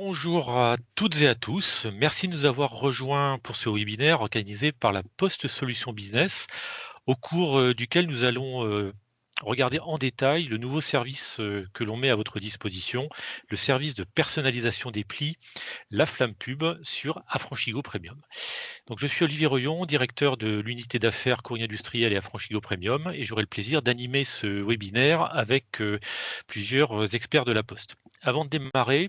Bonjour à toutes et à tous. Merci de nous avoir rejoints pour ce webinaire organisé par la Poste Solutions Business, au cours duquel nous allons regarder en détail le nouveau service que l'on met à votre disposition, le service de personnalisation des plis, la Flamme Pub sur Affranchigo Premium. Donc, je suis Olivier Reuillon, directeur de l'unité d'affaires courrier industriel et Affranchigo Premium, et j'aurai le plaisir d'animer ce webinaire avec plusieurs experts de la Poste. Avant de démarrer,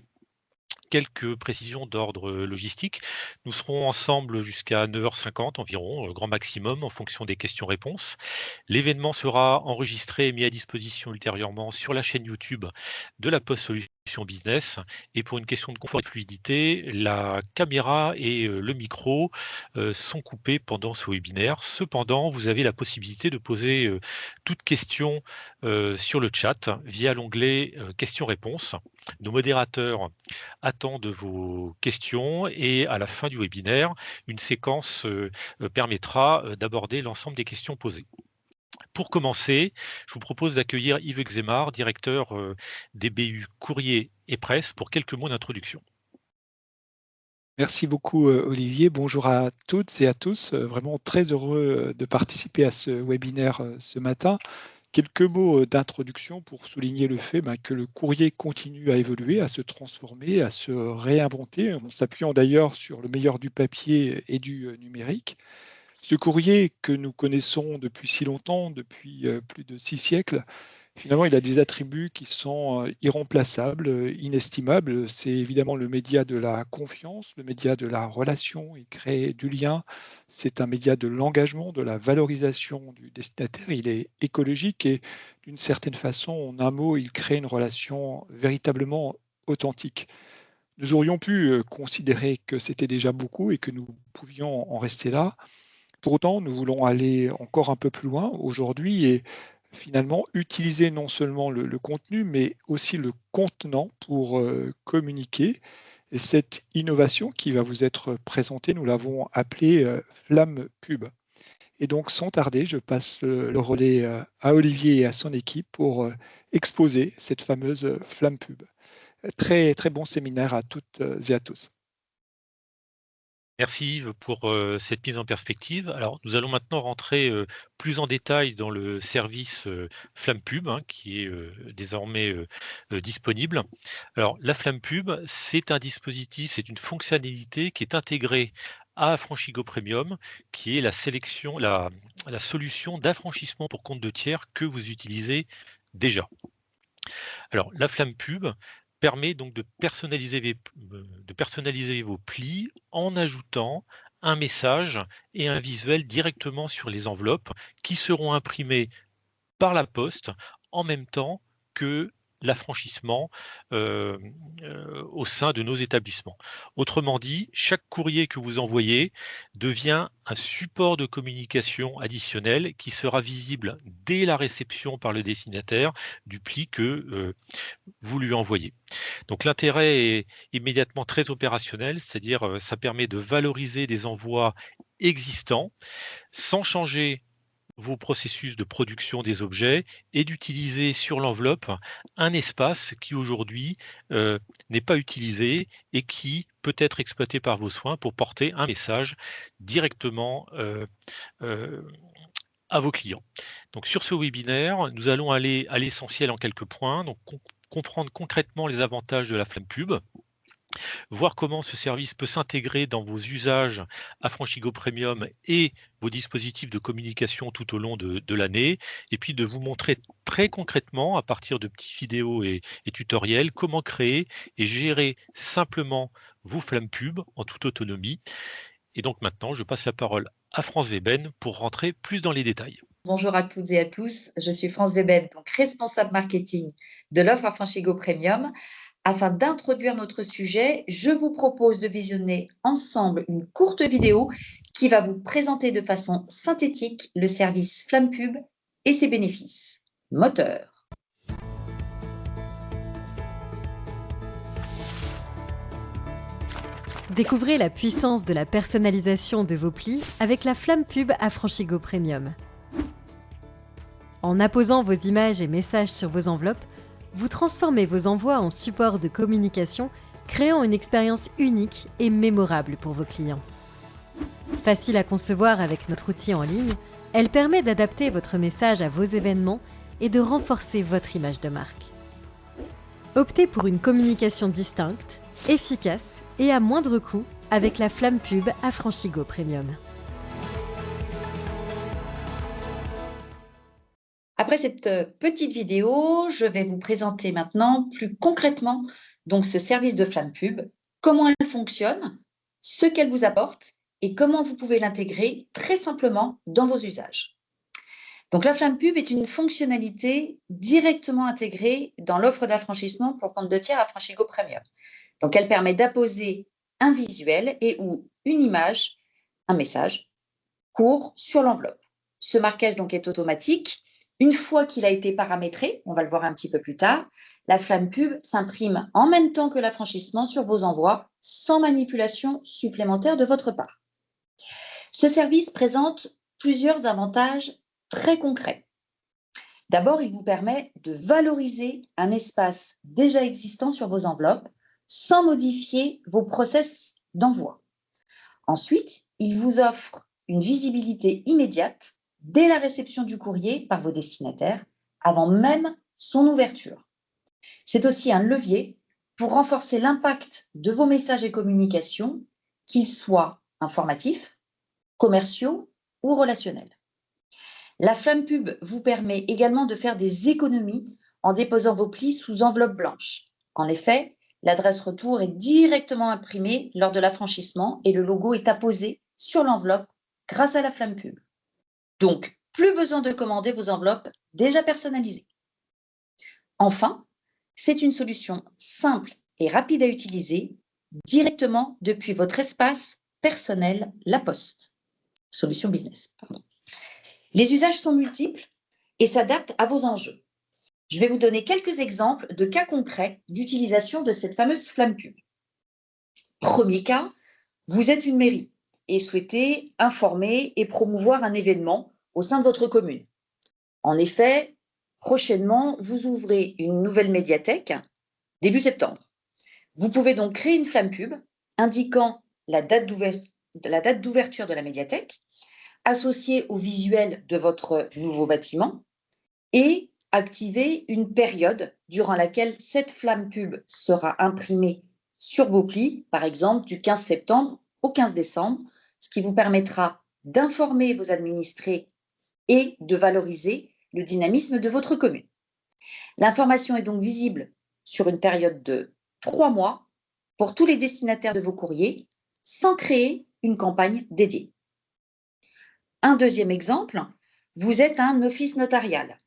quelques précisions d'ordre logistique. Nous serons ensemble jusqu'à 9h50 environ, grand maximum, en fonction des questions-réponses. L'événement sera enregistré et mis à disposition ultérieurement sur la chaîne YouTube de la Poste Solutions Business. Et pour une question de confort et de fluidité, la caméra et le micro sont coupés pendant ce webinaire. Cependant, vous avez la possibilité de poser toute question sur le chat via l'onglet questions-réponses. Nos modérateurs attendent vos questions et à la fin du webinaire, une séquence permettra d'aborder l'ensemble des questions posées. Pour commencer, je vous propose d'accueillir Yves Xémar, directeur des BU Courrier et Presse, pour quelques mots d'introduction. Merci beaucoup Olivier. Bonjour à toutes et à tous. Vraiment très heureux de participer à ce webinaire ce matin. Quelques mots d'introduction pour souligner le fait que le courrier continue à évoluer, à se transformer, à se réinventer, en s'appuyant d'ailleurs sur le meilleur du papier et du numérique. Ce courrier que nous connaissons depuis si longtemps, depuis plus de 6 siècles, finalement, il a des attributs qui sont irremplaçables, inestimables. C'est évidemment le média de la confiance, le média de la relation. Il crée du lien. C'est un média de l'engagement, de la valorisation du destinataire. Il est écologique et d'une certaine façon, en un mot, il crée une relation véritablement authentique. Nous aurions pu considérer que c'était déjà beaucoup et que nous pouvions en rester là. Pour autant, nous voulons aller encore un peu plus loin aujourd'hui et finalement utiliser non seulement le contenu, mais aussi le contenant pour communiquer. Et cette innovation qui va vous être présentée, nous l'avons appelée Flamme Pub. Et donc, sans tarder, je passe le relais à Olivier et à son équipe pour exposer cette fameuse Flamme Pub. Très, très bon séminaire à toutes et à tous. Merci Yves pour cette mise en perspective. Alors, nous allons maintenant rentrer plus en détail dans le service Flamme Pub, qui est désormais disponible. Alors, la Flamme Pub, c'est un dispositif, c'est une fonctionnalité qui est intégrée à Affranchigo Premium, qui est la sélection, la solution d'affranchissement pour compte de tiers que vous utilisez déjà. Alors, la Flamme Pub permet donc de personnaliser vos plis en ajoutant un message et un visuel directement sur les enveloppes qui seront imprimées par la poste en même temps que l'affranchissement au sein de nos établissements. Autrement dit, chaque courrier que vous envoyez devient un support de communication additionnel qui sera visible dès la réception par le destinataire du pli que vous lui envoyez. Donc l'intérêt est immédiatement très opérationnel, c'est-à-dire ça permet de valoriser des envois existants sans changer vos processus de production des objets et d'utiliser sur l'enveloppe un espace qui aujourd'hui n'est pas utilisé et qui peut être exploité par vos soins pour porter un message directement à vos clients. Donc sur ce webinaire, nous allons aller à l'essentiel en quelques points, donc comprendre concrètement les avantages de la Flamme Pub, voir comment ce service peut s'intégrer dans vos usages Affranchigo Premium et vos dispositifs de communication tout au long de l'année, et puis de vous montrer très concrètement, à partir de petites vidéos et tutoriels, comment créer et gérer simplement vos Flamme Pub en toute autonomie. Et donc maintenant, je passe la parole à France Weben pour rentrer plus dans les détails. Bonjour à toutes et à tous, je suis France Weben, donc responsable marketing de l'offre Affranchigo Premium. Afin d'introduire notre sujet, je vous propose de visionner ensemble une courte vidéo qui va vous présenter de façon synthétique le service Flamme Pub et ses bénéfices. Moteur. Découvrez la puissance de la personnalisation de vos plis avec la Flamme Pub Affranchigo Premium. En apposant vos images et messages sur vos enveloppes, vous transformez vos envois en support de communication créant une expérience unique et mémorable pour vos clients. Facile à concevoir avec notre outil en ligne, elle permet d'adapter votre message à vos événements et de renforcer votre image de marque. Optez pour une communication distincte, efficace et à moindre coût avec la Flamme Pub Affranchigo Premium. Après cette petite vidéo, je vais vous présenter maintenant plus concrètement donc ce service de Flamme Pub, comment elle fonctionne, ce qu'elle vous apporte et comment vous pouvez l'intégrer très simplement dans vos usages. Donc la Flamme Pub est une fonctionnalité directement intégrée dans l'offre d'affranchissement pour compte de tiers Affranchigo Premium. Donc elle permet d'apposer un visuel et ou une image, un message court sur l'enveloppe. Ce marquage donc est automatique. Une fois qu'il a été paramétré, on va le voir un petit peu plus tard, la Flamme Pub s'imprime en même temps que l'affranchissement sur vos envois, sans manipulation supplémentaire de votre part. Ce service présente plusieurs avantages très concrets. D'abord, il vous permet de valoriser un espace déjà existant sur vos enveloppes sans modifier vos process d'envoi. Ensuite, il vous offre une visibilité immédiate dès la réception du courrier par vos destinataires, avant même son ouverture. C'est aussi un levier pour renforcer l'impact de vos messages et communications, qu'ils soient informatifs, commerciaux ou relationnels. La Flamme Pub vous permet également de faire des économies en déposant vos plis sous enveloppe blanche. En effet, l'adresse retour est directement imprimée lors de l'affranchissement et le logo est apposé sur l'enveloppe grâce à la Flamme Pub. Donc, plus besoin de commander vos enveloppes déjà personnalisées. Enfin, c'est une solution simple et rapide à utiliser directement depuis votre espace personnel La Poste. Solution business, pardon. Les usages sont multiples et s'adaptent à vos enjeux. Je vais vous donner quelques exemples de cas concrets d'utilisation de cette fameuse Flamme Pub. Premier cas, vous êtes une mairie et souhaitez informer et promouvoir un événement au sein de votre commune. En effet, prochainement, vous ouvrez une nouvelle médiathèque début septembre. Vous pouvez donc créer une Flamme Pub indiquant la date d'ouverture de la médiathèque, associée au visuel de votre nouveau bâtiment et activer une période durant laquelle cette Flamme Pub sera imprimée sur vos plis, par exemple du 15 septembre au 15 décembre, ce qui vous permettra d'informer vos administrés et de valoriser le dynamisme de votre commune. L'information est donc visible sur une période de 3 mois pour tous les destinataires de vos courriers, sans créer une campagne dédiée. Un deuxième exemple, vous êtes un office notarial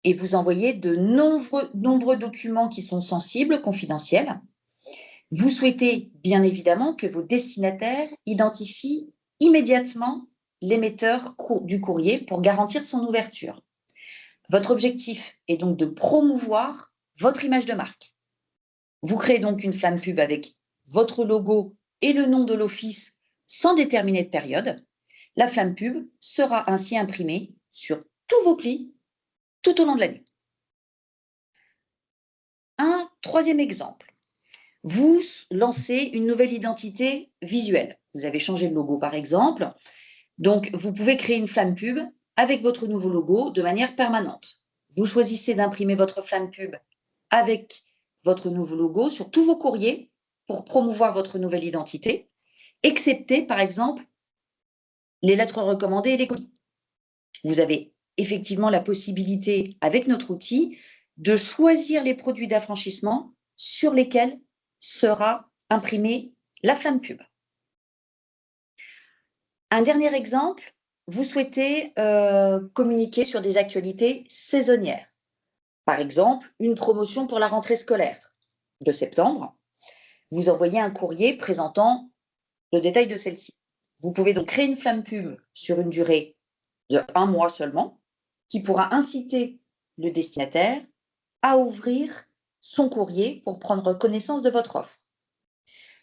et vous envoyez de nombreux documents qui sont sensibles, confidentiels. Vous souhaitez bien évidemment que vos destinataires identifient immédiatement l'émetteur du courrier pour garantir son ouverture. Votre objectif est donc de promouvoir votre image de marque. Vous créez donc une Flamme Pub avec votre logo et le nom de l'office sans déterminer de période. La Flamme Pub sera ainsi imprimée sur tous vos plis tout au long de l'année. Un troisième exemple. Vous lancez une nouvelle identité visuelle. Vous avez changé de logo par exemple. Donc, vous pouvez créer une Flamme Pub avec votre nouveau logo de manière permanente. Vous choisissez d'imprimer votre Flamme Pub avec votre nouveau logo sur tous vos courriers pour promouvoir votre nouvelle identité, excepté par exemple les lettres recommandées et les colis. Vous avez effectivement la possibilité, avec notre outil, de choisir les produits d'affranchissement sur lesquels sera imprimée la Flamme Pub. Un dernier exemple, vous souhaitez communiquer sur des actualités saisonnières. Par exemple, une promotion pour la rentrée scolaire de septembre. Vous envoyez un courrier présentant le détail de celle-ci. Vous pouvez donc créer une Flamme Pub sur une durée de 1 mois seulement, qui pourra inciter le destinataire à ouvrir son courrier pour prendre connaissance de votre offre.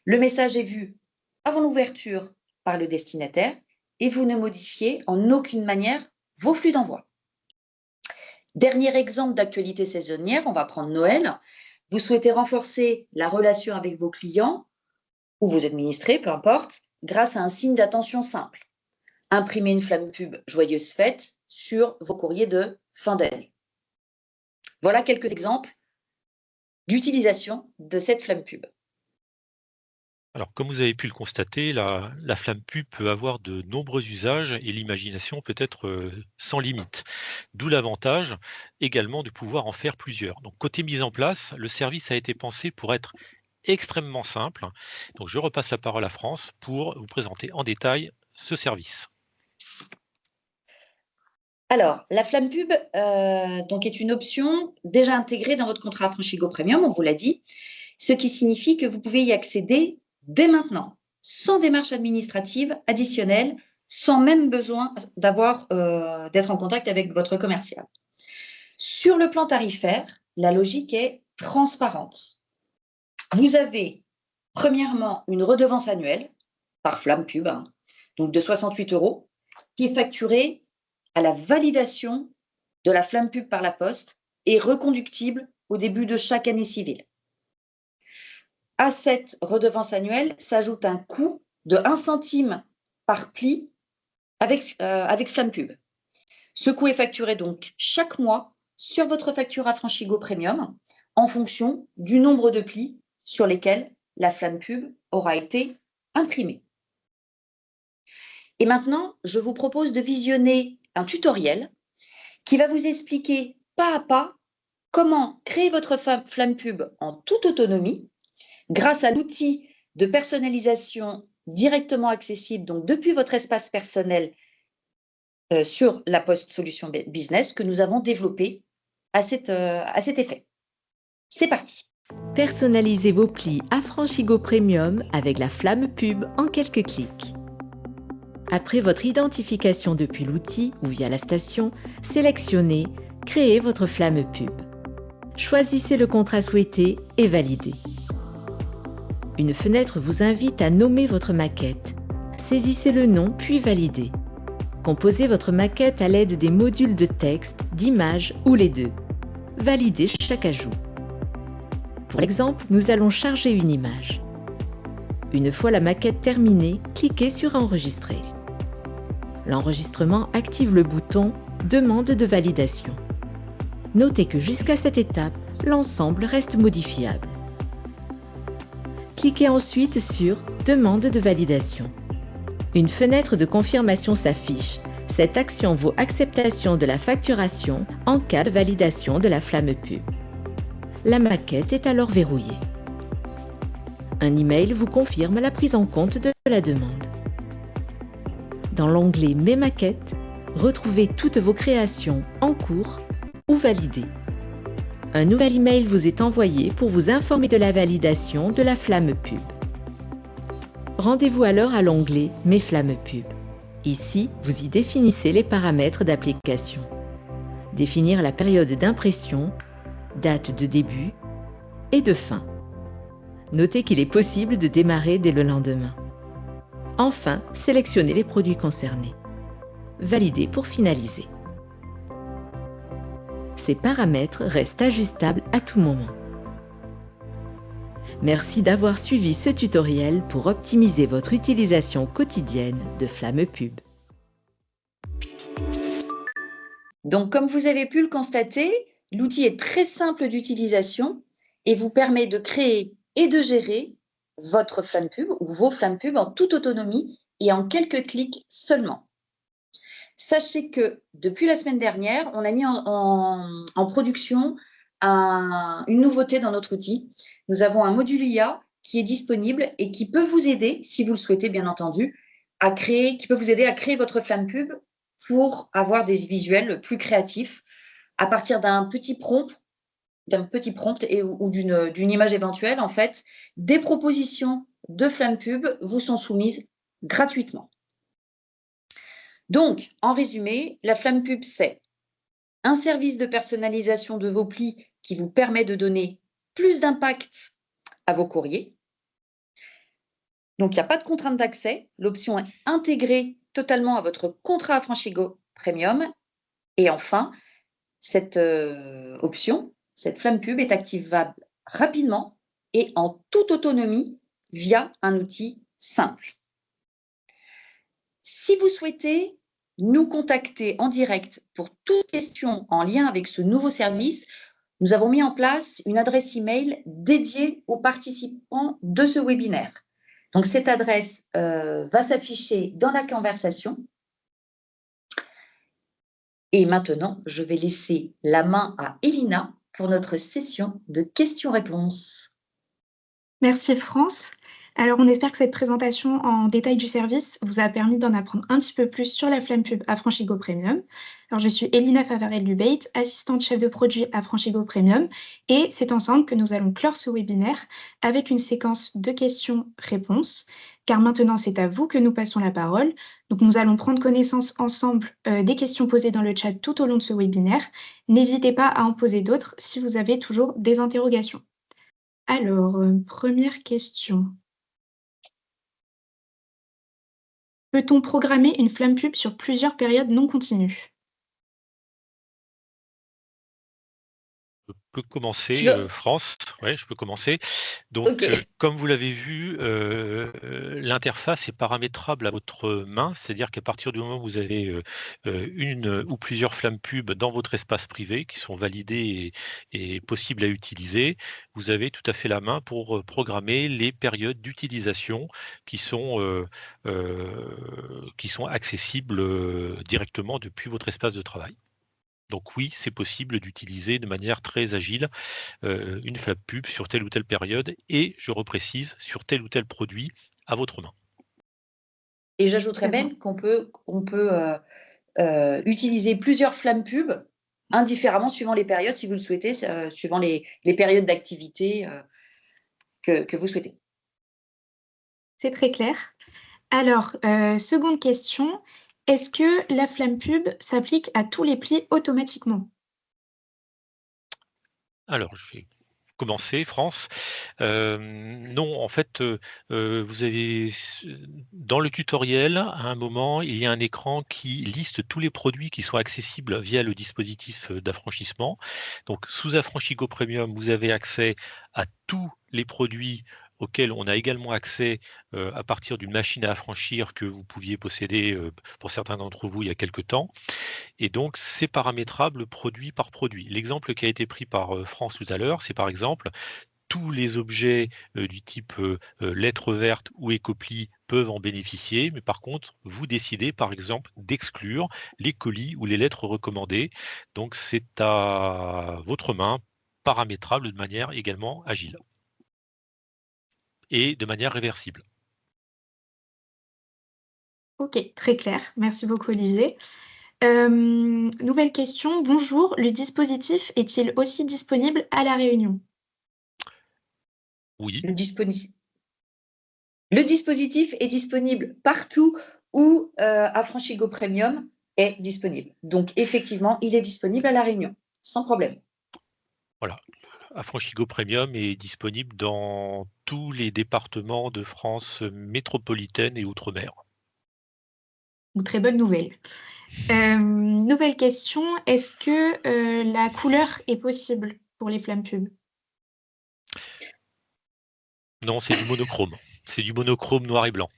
Le message est vu avant l'ouverture par le destinataire et vous ne modifiez en aucune manière vos flux d'envoi. Dernier exemple d'actualité saisonnière, on va prendre Noël. vous souhaitez renforcer la relation avec vos clients ou vos administrés, peu importe, grâce à un signe d'attention simple. Imprimer une flamme pub Joyeuse Fête sur vos courriers de fin d'année. Voilà quelques exemples d'utilisation de cette flamme pub. Alors, comme vous avez pu le constater, la flamme pub peut avoir de nombreux usages et l'imagination peut être sans limite. D'où l'avantage également de pouvoir en faire plusieurs. Donc, côté mise en place, le service a été pensé pour être extrêmement simple. Donc, je repasse la parole à France pour vous présenter en détail ce service. Alors, la flamme pub donc est une option déjà intégrée dans votre contrat Affranchigo Premium, on vous l'a dit, ce qui signifie que vous pouvez y accéder dès maintenant, sans démarche administrative additionnelle, sans même besoin d'être en contact avec votre commercial. Sur le plan tarifaire, la logique est transparente. Vous avez premièrement une redevance annuelle par flamme pub, donc de 68 €, qui est facturée à la validation de la flamme pub par la poste et reconductible au début de chaque année civile. À cette redevance annuelle s'ajoute un coût de 1 centime par pli avec flamme pub. Ce coût est facturé donc chaque mois sur votre facture Affranchigo Premium en fonction du nombre de plis sur lesquels la flamme pub aura été imprimée. Et maintenant, je vous propose de visionner un tutoriel qui va vous expliquer pas à pas comment créer votre flamme pub en toute autonomie grâce à l'outil de personnalisation directement accessible donc depuis votre espace personnel sur la Poste Solution Business que nous avons développé à cet effet. C'est parti. Personnalisez vos plis Affranchigo Premium avec la flamme pub en quelques clics. Après votre identification depuis l'outil ou via la station, sélectionnez « Créer votre flamme pub ». Choisissez le contrat souhaité et validez. Une fenêtre vous invite à nommer votre maquette. Saisissez le nom puis validez. Composez votre maquette à l'aide des modules de texte, d'image ou les deux. Validez chaque ajout. Pour l'exemple, nous allons charger une image. Une fois la maquette terminée, cliquez sur « Enregistrer ». L'enregistrement active le bouton « Demande de validation ». Notez que jusqu'à cette étape, l'ensemble reste modifiable. Cliquez ensuite sur « Demande de validation ». Une fenêtre de confirmation s'affiche. Cette action vaut acceptation de la facturation en cas de validation de la flamme pub. La maquette est alors verrouillée. Un email vous confirme la prise en compte de la demande. Dans l'onglet « Mes maquettes », retrouvez toutes vos créations en cours ou validées. Un nouvel email vous est envoyé pour vous informer de la validation de la flamme pub. Rendez-vous alors à l'onglet « Mes flammes pub ». Ici, vous y définissez les paramètres d'application. Définir la période d'impression, date de début et de fin. Notez qu'il est possible de démarrer dès le lendemain. Enfin, sélectionnez les produits concernés. Validez pour finaliser. Ces paramètres restent ajustables à tout moment. Merci d'avoir suivi ce tutoriel pour optimiser votre utilisation quotidienne de flamme pub. Donc, comme vous avez pu le constater, l'outil est très simple d'utilisation et vous permet de créer et de gérer votre flamme pub ou vos flammes pub en toute autonomie et en quelques clics seulement. Sachez que depuis la semaine dernière, on a mis en production une nouveauté dans notre outil. Nous avons un module IA qui est disponible et qui peut vous aider, si vous le souhaitez bien entendu, qui peut vous aider à créer votre flamme pub pour avoir des visuels plus créatifs à partir d'un petit prompt ou d'une image éventuelle. En fait, des propositions de flamme pub vous sont soumises gratuitement. Donc, en résumé, la flamme pub, c'est un service de personnalisation de vos plis qui vous permet de donner plus d'impact à vos courriers. Donc, il n'y a pas de contrainte d'accès. L'option est intégrée totalement à votre contrat Affranchigo Premium. Et enfin, cette option, cette flamme pub est activable rapidement et en toute autonomie via un outil simple. Si vous souhaitez nous contacter en direct pour toute question en lien avec ce nouveau service, nous avons mis en place une adresse email dédiée aux participants de ce webinaire. Donc, cette adresse va s'afficher dans la conversation. Et maintenant, je vais laisser la main à Elina pour notre session de questions-réponses. Merci France. Alors, on espère que cette présentation en détail du service vous a permis d'en apprendre un petit peu plus sur la Flamme Pub Affranchigo Premium. Alors, je suis Elina Favarel-Lubeit, assistante chef de produit Affranchigo Premium, et c'est ensemble que nous allons clore ce webinaire avec une séquence de questions-réponses, car maintenant c'est à vous que nous passons la parole. Donc, nous allons prendre connaissance ensemble des questions posées dans le chat tout au long de ce webinaire. N'hésitez pas à en poser d'autres si vous avez toujours des interrogations. Alors, première question. Peut-on programmer une Flamme Pub sur plusieurs périodes non continues? Je peux commencer, Tu veux- France. Ouais, je peux commencer. Donc, Ok. comme vous l'avez vu, l'interface est paramétrable à votre main, c'est-à-dire qu'à partir du moment où vous avez une ou plusieurs flammes pub dans votre espace privé qui sont validées et possibles à utiliser, vous avez tout à fait la main pour programmer les périodes d'utilisation qui sont accessibles directement depuis votre espace de travail. Donc oui, c'est possible d'utiliser de manière très agile une flamme pub sur telle ou telle période et, je reprécise, sur tel ou tel produit à votre main. Et j'ajouterais Très bien. même qu'on peut utiliser plusieurs flammes pub indifféremment suivant les périodes, si vous le souhaitez, suivant les périodes d'activité que vous souhaitez. C'est très clair. Alors, seconde question. Est-ce que la Flamme Pub s'applique à tous les plis automatiquement? Alors, je vais commencer, France. Non, en fait, vous avez dans le tutoriel, à un moment, il y a un écran qui liste tous les produits qui sont accessibles via le dispositif d'affranchissement. Donc, sous Affranchigo Premium, vous avez accès à tous les produits auxquels on a également accès à partir d'une machine à affranchir que vous pouviez posséder pour certains d'entre vous il y a quelque temps. Et donc, c'est paramétrable produit par produit. L'exemple qui a été pris par France tout à l'heure, c'est par exemple tous les objets du type lettres vertes ou écopli peuvent en bénéficier, mais par contre, vous décidez par exemple d'exclure les colis ou les lettres recommandées. Donc, c'est à votre main, paramétrable de manière également agile et de manière réversible. Ok, très clair. Merci beaucoup, Olivier. Nouvelle question. Bonjour, le dispositif est-il aussi disponible à La Réunion? Oui, Le dispositif est disponible partout où Affranchigo Premium est disponible. Donc, effectivement, il est disponible à La Réunion, sans problème. voilà. Affranchigo Premium est disponible dans tous les départements de France métropolitaine et outre-mer. Une très bonne nouvelle. Nouvelle question. Est-ce que la couleur est possible pour les flammes pub? Non, c'est du monochrome. C'est du monochrome noir et blanc.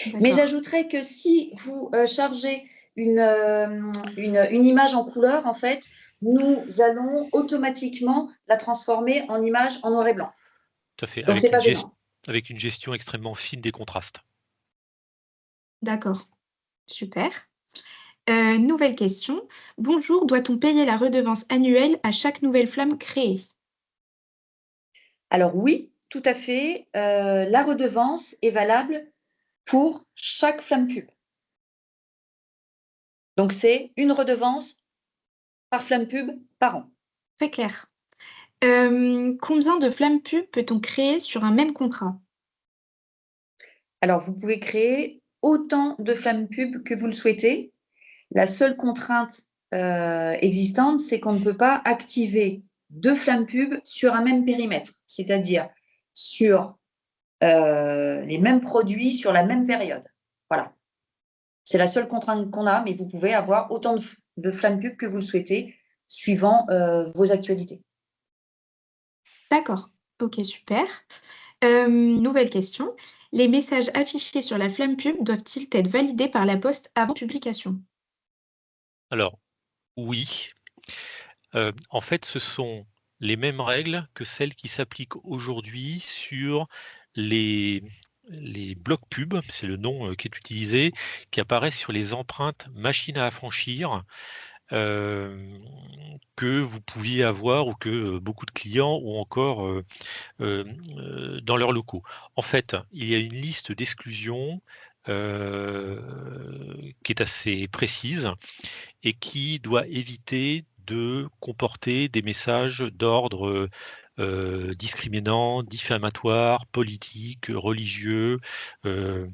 Mais D'accord. j'ajouterais que si vous chargez une image en couleur, en fait, nous allons automatiquement la transformer en image en noir et blanc. Tout à fait. Donc, c'est pas gênant. Avec une gestion extrêmement fine des contrastes. D'accord. Super. Nouvelle question. Bonjour, doit-on payer la redevance annuelle à chaque nouvelle flamme créée? Alors oui, tout à fait. La redevance est valable pour chaque flamme pub. Donc, c'est une redevance par flamme pub par an. Très clair. Combien de flammes pub peut-on créer sur un même contrat? Alors, vous pouvez créer autant de flammes pub que vous le souhaitez. La seule contrainte existante, c'est qu'on ne peut pas activer 2 flammes pub sur un même périmètre, c'est-à-dire sur les mêmes produits sur la même période. Voilà. C'est la seule contrainte qu'on a, mais vous pouvez avoir autant de flammes pub que vous le souhaitez, suivant vos actualités. D'accord. Ok, super. Nouvelle question. Les messages affichés sur la flamme pub doivent-ils être validés par la poste avant publication? Alors, oui. En fait, ce sont les mêmes règles que celles qui s'appliquent aujourd'hui sur les les blocs pubs, c'est le nom, qui est utilisé, qui apparaissent sur les empreintes machines à affranchir, hem, que vous pouviez avoir ou que, beaucoup de clients ont encore, dans leurs locaux. En fait, il y a une liste d'exclusions, heu, qui est assez précise et qui doit éviter de comporter des messages d'ordre, discriminant, diffamatoire, politique, religieux, heu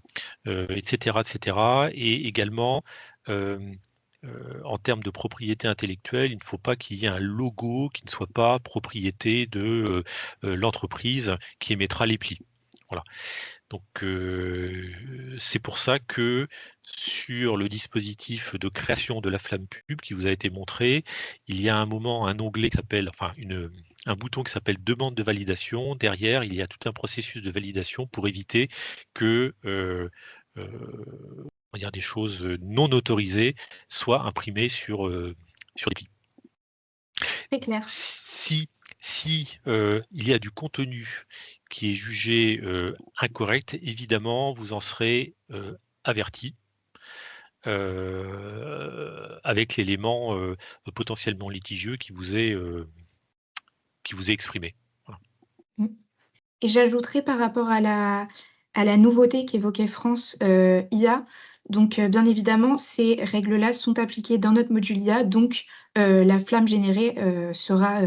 et cetera, et cetera, et également, hem, en termes de propriété intellectuelle, il ne faut pas qu'il y ait un logo qui ne soit pas propriété de, l'entreprise qui émettra les plis. Voilà. Donc, c'est pour ça que sur le dispositif de création de la flamme pub qui vous a été montré, il y a un moment un onglet qui s'appelle enfin un bouton qui s'appelle «Demande de validation». Derrière, il y a tout un processus de validation pour éviter que, on va dire des choses, non autorisées soient imprimées sur les plis. Très clair. Si il y a du contenu qui est jugé, incorrect, évidemment, vous en serez, averti, avec l'élément, potentiellement litigieux qui vous est exprimé. Voilà. Mmh. Et j'ajouterais par rapport à la nouveauté qu'évoquait France, IA, donc bien évidemment, ces règles-là sont appliquées dans notre module IA, donc la flamme générée, sera,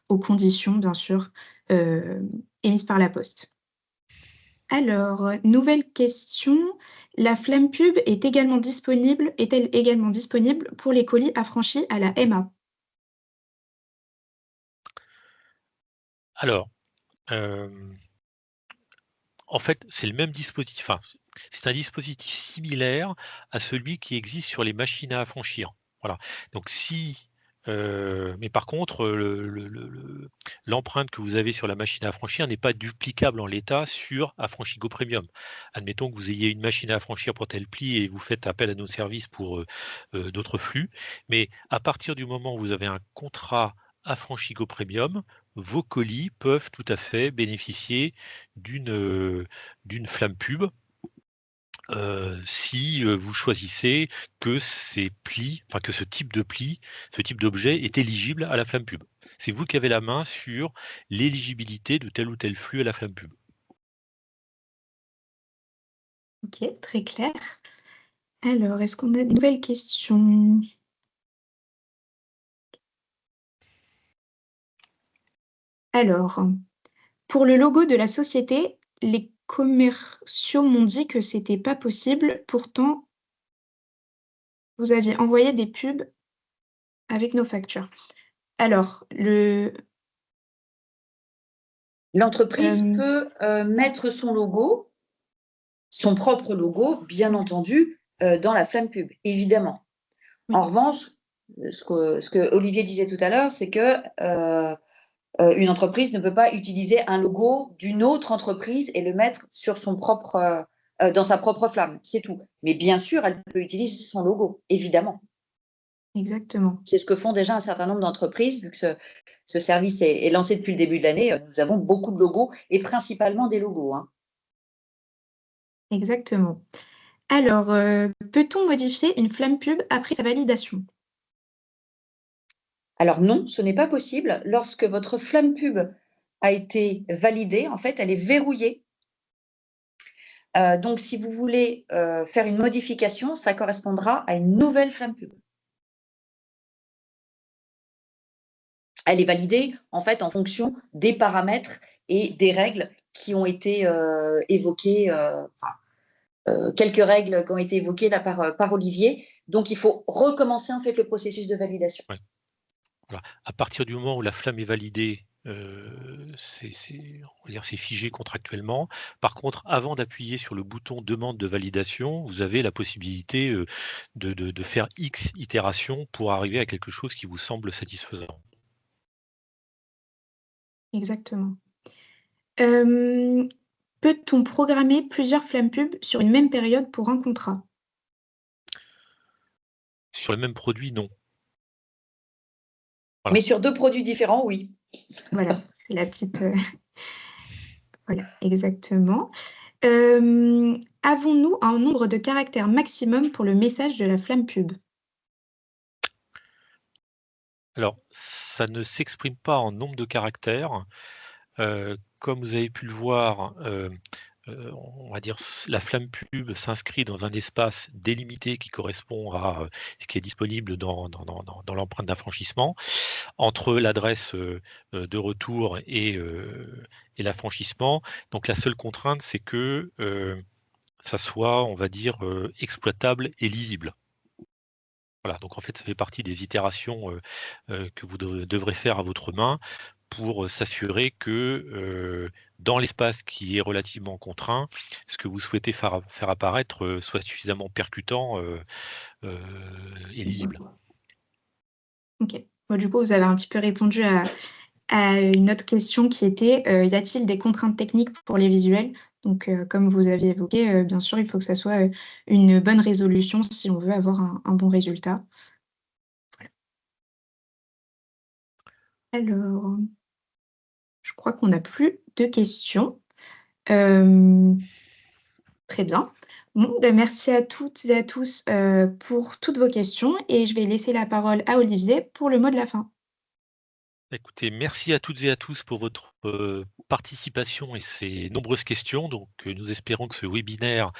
aux conditions bien sûr, émises par la poste. Alors, nouvelle question, la flamme pub est-elle également disponible pour les colis affranchis à la MA? Alors, hem, en fait, c'est le même dispositif, enfin, c'est un dispositif similaire à celui qui existe sur les machines à affranchir. Voilà. Donc si, mais par contre, l'empreinte que vous avez sur la machine à affranchir n'est pas duplicable en l'état sur Affranchigo Premium. Admettons que vous ayez une machine à affranchir pour tel pli et vous faites appel à nos services pour, d'autres flux. Mais à partir du moment où vous avez un contrat Affranchigo Premium, vos colis peuvent tout à fait bénéficier d'une, d'une flamme pub, si, vous choisissez que ces plis, enfin que ce type de pli, ce type d'objet est éligible à la flamme pub. C'est vous qui avez la main sur l'éligibilité de tel ou tel flux à la flamme pub. OK, très clair. Alors, est-ce qu'on a des nouvelles questions? Alors, pour le logo de la société, les commerciaux m'ont dit que c'était pas possible. Pourtant, vous aviez envoyé des pubs avec nos factures. Alors, L'entreprise hem, peut mettre son propre logo, bien entendu, dans la flamme pub, évidemment. oui, En revanche, ce que Olivier disait tout à l'heure, c'est que une entreprise ne peut pas utiliser un logo d'une autre entreprise et le mettre sur son propre, dans sa propre flamme, c'est tout. Mais bien sûr, elle peut utiliser son logo, évidemment. exactement, C'est ce que font déjà un certain nombre d'entreprises, vu que ce service est lancé depuis le début de l'année, nous avons beaucoup de logos et principalement des logos, hein. exactement. Alors, peut-on modifier une flamme pub après sa validation? Alors non, ce n'est pas possible. Lorsque votre flamme pub a été validée, en fait, elle est verrouillée. Donc si vous voulez, faire une modification, ça correspondra à une nouvelle flamme pub. Elle est validée, en fait, en fonction des paramètres et des règles qui ont été, évoquées, quelques règles qui ont été évoquées là par Olivier. Donc il faut recommencer, en fait, le processus de validation. Ouais, voilà. À partir du moment où la flamme est validée, on va dire, c'est figé contractuellement. Par contre, avant d'appuyer sur le bouton «Demande de validation», vous avez la possibilité, de faire X itérations pour arriver à quelque chose qui vous semble satisfaisant. exactement. Peut-on programmer plusieurs flammes pub sur une même période pour un contrat? Sur le même produit, non. Voilà. Mais sur 2 produits différents, oui. Voilà, c'est la petite, voilà, exactement. Avons-nous un nombre de caractères maximum pour le message de la flamme pub? Alors, ça ne s'exprime pas en nombre de caractères. Comme vous avez pu le voir, on va dire la flamme pub s'inscrit dans un espace délimité qui correspond à ce qui est disponible dans l'empreinte d'affranchissement, entre l'adresse de retour et l'affranchissement. Donc la seule contrainte, c'est que ça soit, on va dire, exploitable et lisible. Voilà, donc en fait, ça fait partie des itérations que vous devrez faire à votre main pour s'assurer que dans l'espace qui est relativement contraint, ce que vous souhaitez faire apparaître soit suffisamment percutant et lisible. OK. Bon, du coup, vous avez un petit peu répondu à une autre question qui était, y a-t-il des contraintes techniques pour les visuels? Donc, comme vous aviez évoqué, bien sûr, il faut que ça soit, une bonne résolution si on veut avoir un bon résultat. Voilà. Alors, je crois qu'on n'a plus de questions. Hem, Très bien. Bon, ben, merci à toutes et à tous, pour toutes vos questions et je vais laisser la parole à Olivier pour le mot de la fin. Écoutez, merci à toutes et à tous pour votre participation et ces nombreuses questions. Donc, nous espérons que ce webinaire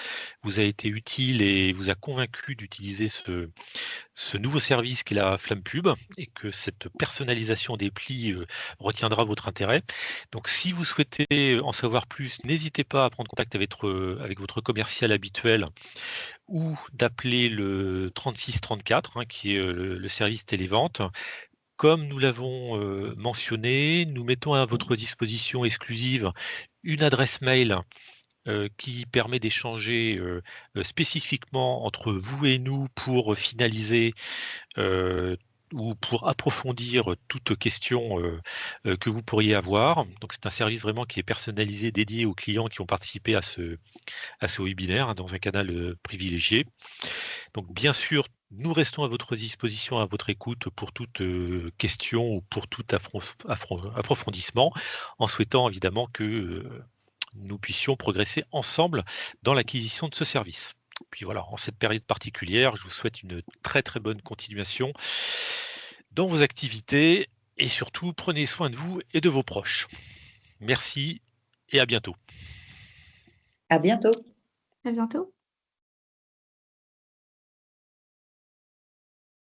vous a été utile et vous a convaincu d'utiliser ce nouveau service qu'est la Flamme Pub et que cette personnalisation des plis retiendra votre intérêt. Donc, si vous souhaitez en savoir plus, n'hésitez pas à prendre contact avec votre commercial habituel ou d'appeler le 3634, qui est le service télévente. Comme nous l'avons mentionné, nous mettons à votre disposition exclusive une adresse mail qui permet d'échanger spécifiquement entre vous et nous pour finaliser euh, ou pour approfondir toute question que vous pourriez avoir. Donc c'est un service vraiment qui est personnalisé, dédié aux clients qui ont participé à ce webinaire dans un canal privilégié. Donc bien sûr, nous restons à votre disposition, à votre écoute pour toute question ou pour tout approfondissement, en souhaitant évidemment que nous puissions progresser ensemble dans l'acquisition de ce service. Puis voilà, en cette période particulière, je vous souhaite une très très bonne continuation dans vos activités et surtout prenez soin de vous et de vos proches. Merci et à bientôt. À bientôt. À bientôt.